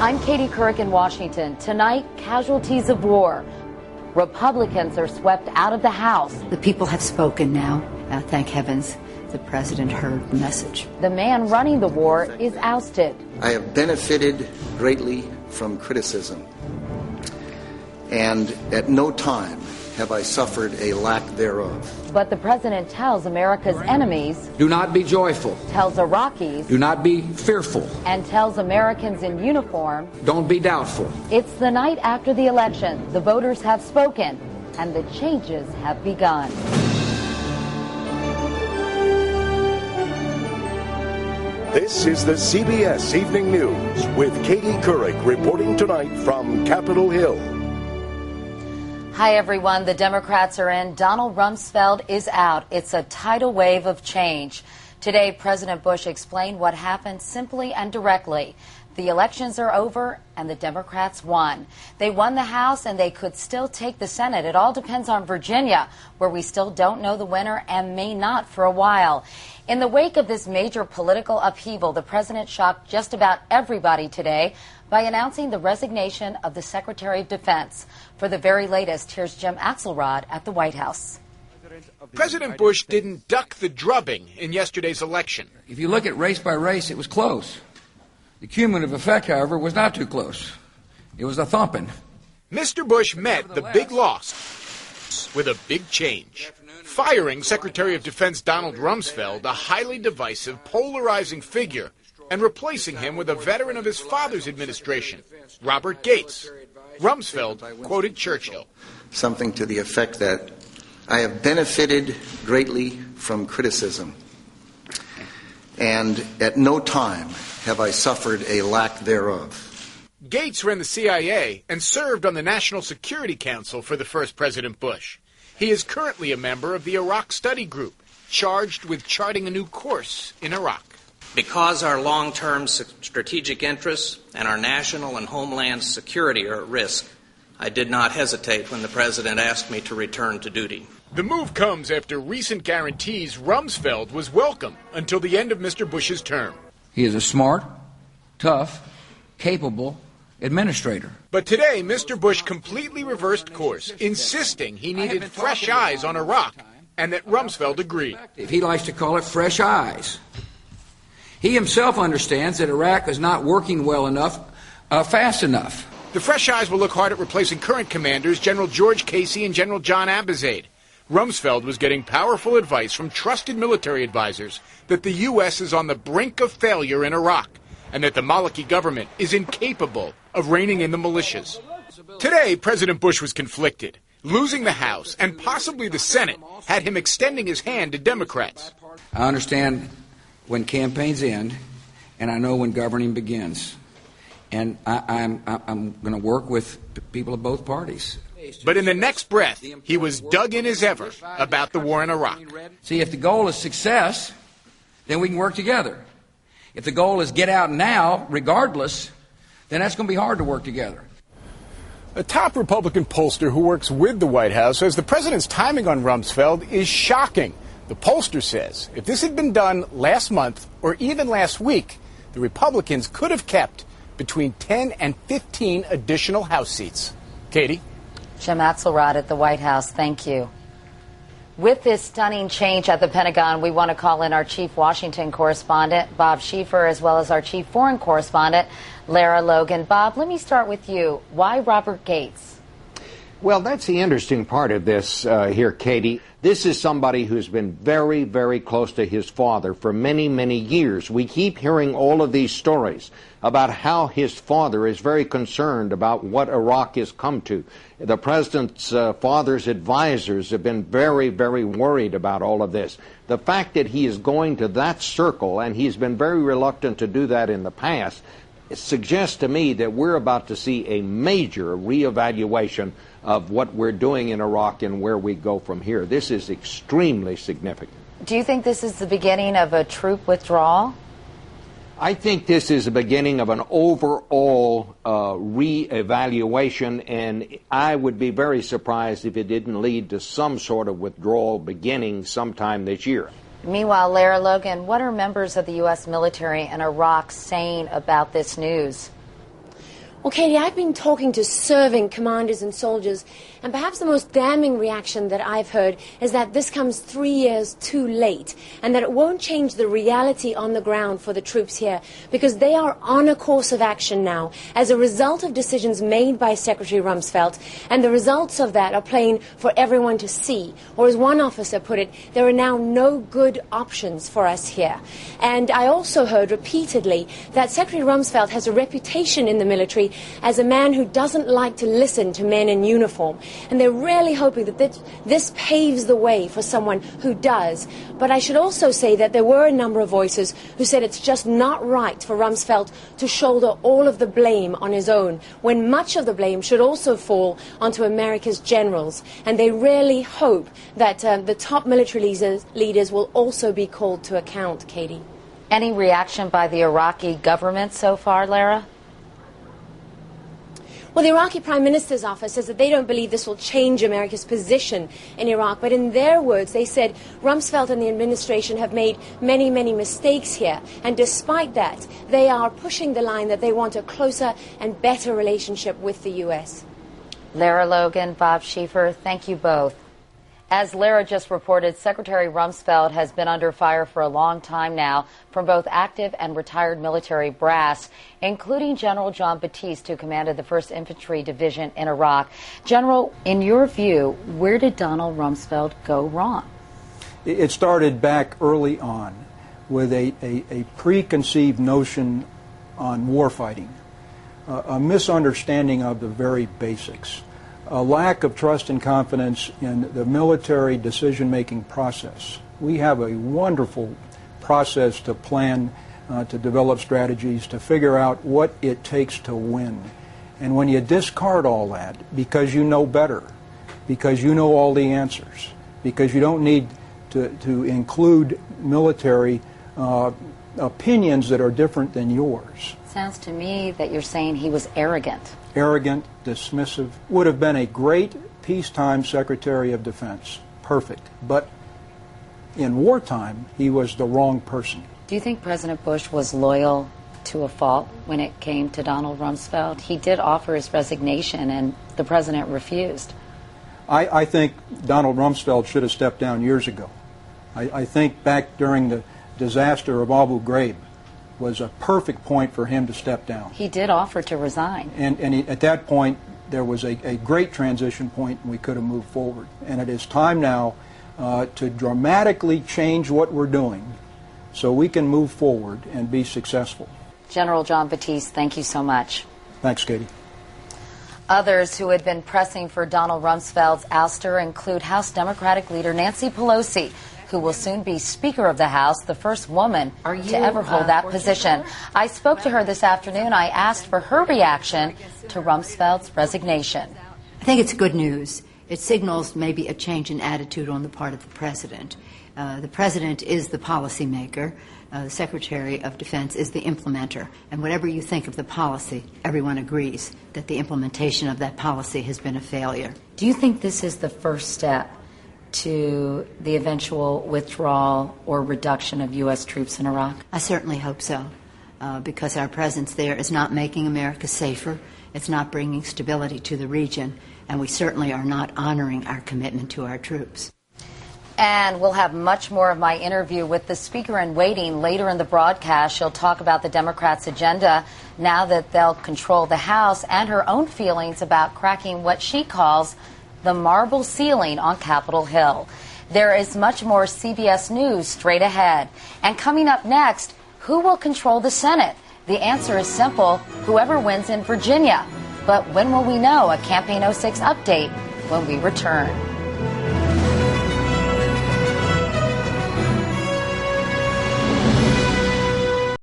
I'm Katie Couric in Washington. Tonight, casualties of war. Republicans are swept out of the House. The people have spoken now. Thank heavens the president heard the message. The man running the war is ousted. I have benefited greatly from criticism, and at no time have I suffered a lack thereof. But the president tells America's enemies, do not be joyful. Tells Iraqis, do not be fearful. And tells Americans in uniform, don't be doubtful. It's the night after the election. The voters have spoken, and the changes have begun. This is the CBS Evening News with Katie Couric reporting tonight from Capitol Hill. Hi, everyone. The Democrats are in. Donald Rumsfeld is out. It's a tidal wave of change. Today, President Bush explained what happened simply and directly. The elections are over, and the Democrats won. They won the House, and they could still take the Senate. It all depends on Virginia, where we still don't know the winner and may not for a while. In the wake of this major political upheaval, the president shocked just about everybody today by announcing the resignation of the Secretary of Defense. For the very latest, here's Jim Axelrod at the White House. President Bush didn't duck the drubbing in yesterday's election. If you look at race by race, it was close. The cumulative effect, however, was not too close. It was a thumping. Mr. Bush met the big loss with a big change. Firing Secretary of Defense Donald Rumsfeld, a highly divisive, polarizing figure, and replacing him with a veteran of his father's administration, Robert Gates. Rumsfeld quoted Churchill. Something to the effect that I have benefited greatly from criticism, and at no time have I suffered a lack thereof. Gates ran the CIA and served on the National Security Council for the first President Bush. He is currently a member of the Iraq Study Group, charged with charting a new course in Iraq. Because our long-term strategic interests and our national and homeland security are at risk, I did not hesitate when the president asked me to return to duty. The move comes after recent guarantees Rumsfeld was welcome until the end of Mr. Bush's term. He is a smart, tough, capable administrator. But today, Mr. Bush completely reversed course, insisting he needed fresh eyes on Iraq, and that Rumsfeld agreed. He likes to call it fresh eyes. He himself understands that Iraq is not working well enough, fast enough. The fresh eyes will look hard at replacing current commanders, General George Casey and General John Abizaid. Rumsfeld was getting powerful advice from trusted military advisors that the U.S. is on the brink of failure in Iraq, and that the Maliki government is incapable of reining in the militias. Today, President Bush was conflicted. Losing the House and possibly the Senate had him extending his hand to Democrats. I understand when campaigns end, and I know when governing begins. And I'm going to work with people of both parties. But in the next breath, he was dug in as ever about the war in Iraq. See, if the goal is success, then we can work together. If the goal is get out now, regardless, then that's going to be hard to work together. A top Republican pollster who works with the White House says the president's timing on Rumsfeld is shocking. The pollster says if this had been done last month or even last week, the Republicans could have kept between 10 and 15 additional House seats. Katie? Jim Axelrod at the White House, thank you. With this stunning change at the Pentagon, we want to call in our chief Washington correspondent, Bob Schieffer, as well as our chief foreign correspondent, Lara Logan. Bob, let me start with you. Why Robert Gates? Well, that's the interesting part of this here, Katie. This is somebody who's been very, very close to his father for many, many years. We keep hearing all of these stories about how his father is very concerned about what Iraq has come to. The president's father's advisors have been very, very worried about all of this. The fact that he is going to that circle, and he's been very reluctant to do that in the past, suggests to me that we're about to see a major reevaluation of what we're doing in Iraq and where we go from here. This is extremely significant. Do you think this is the beginning of a troop withdrawal? I think this is the beginning of an overall reevaluation, and I would be very surprised if it didn't lead to some sort of withdrawal beginning sometime this year. Meanwhile, Lara Logan, what are members of the U.S. military in Iraq saying about this news? Well, Katie, I've been talking to serving commanders and soldiers, and perhaps the most damning reaction that I've heard is that this comes 3 years too late, and that it won't change the reality on the ground for the troops here, because they are on a course of action now as a result of decisions made by Secretary Rumsfeld, and the results of that are plain for everyone to see. Or as one officer put it, there are now no good options for us here. And I also heard repeatedly that Secretary Rumsfeld has a reputation in the military as a man who doesn't like to listen to men in uniform. And they're really hoping that this paves the way for someone who does. But I should also say that there were a number of voices who said it's just not right for Rumsfeld to shoulder all of the blame on his own, when much of the blame should also fall onto America's generals. And they really hope that the top military leaders will also be called to account, Katie. Any reaction by the Iraqi government so far, Lara? Well, the Iraqi Prime Minister's office says that they don't believe this will change America's position in Iraq. But in their words, they said Rumsfeld and the administration have made many, many mistakes here. And despite that, they are pushing the line that they want a closer and better relationship with the U.S. Lara Logan, Bob Schieffer, thank you both. As Lara just reported, Secretary Rumsfeld has been under fire for a long time now from both active and retired military brass, including General John Batiste, who commanded the 1st Infantry Division in Iraq. General, in your view, where did Donald Rumsfeld go wrong? It started back early on with a preconceived notion on warfighting, a misunderstanding of the very basics, a lack of trust and confidence in the military decision-making process. We have a wonderful process to plan, to develop strategies, to figure out what it takes to win. And when you discard all that because you know better, because you know all the answers, because you don't need to include military opinions that are different than yours. Sounds to me that you're saying he was arrogant. Arrogant, dismissive, would have been a great peacetime Secretary of Defense. Perfect. But in wartime, he was the wrong person. Do you think President Bush was loyal to a fault when it came to Donald Rumsfeld? He did offer his resignation, and the president refused. I think Donald Rumsfeld should have stepped down years ago. I think back during the disaster of Abu Ghraib was a perfect point for him to step down. He did offer to resign. And at that point, there was a great transition point, and we could have moved forward. And it is time now to dramatically change what we're doing so we can move forward and be successful. General John Batiste, thank you so much. Thanks, Katie. Others who had been pressing for Donald Rumsfeld's ouster include House Democratic leader Nancy Pelosi, who will soon be Speaker of the House, the first woman to ever hold that position. I spoke to her this afternoon. I asked for her reaction to Rumsfeld's resignation. I think it's good news. It signals maybe a change in attitude on the part of the president. The president is the policymaker. The Secretary of Defense is the implementer. And whatever you think of the policy, everyone agrees that the implementation of that policy has been a failure. Do you think this is the first step to the eventual withdrawal or reduction of U.S. troops in Iraq? I certainly hope so, because our presence there is not making America safer. It's not bringing stability to the region, and we certainly are not honoring our commitment to our troops. And we'll have much more of my interview with the Speaker in waiting later in the broadcast. She'll talk about the Democrats' agenda now that they'll control the House, and her own feelings about cracking what she calls the marble ceiling on Capitol Hill. There is much more CBS News straight ahead. And coming up next, who will control the Senate? The answer is simple: whoever wins in Virginia. But when will we know? A Campaign 06 update when we return.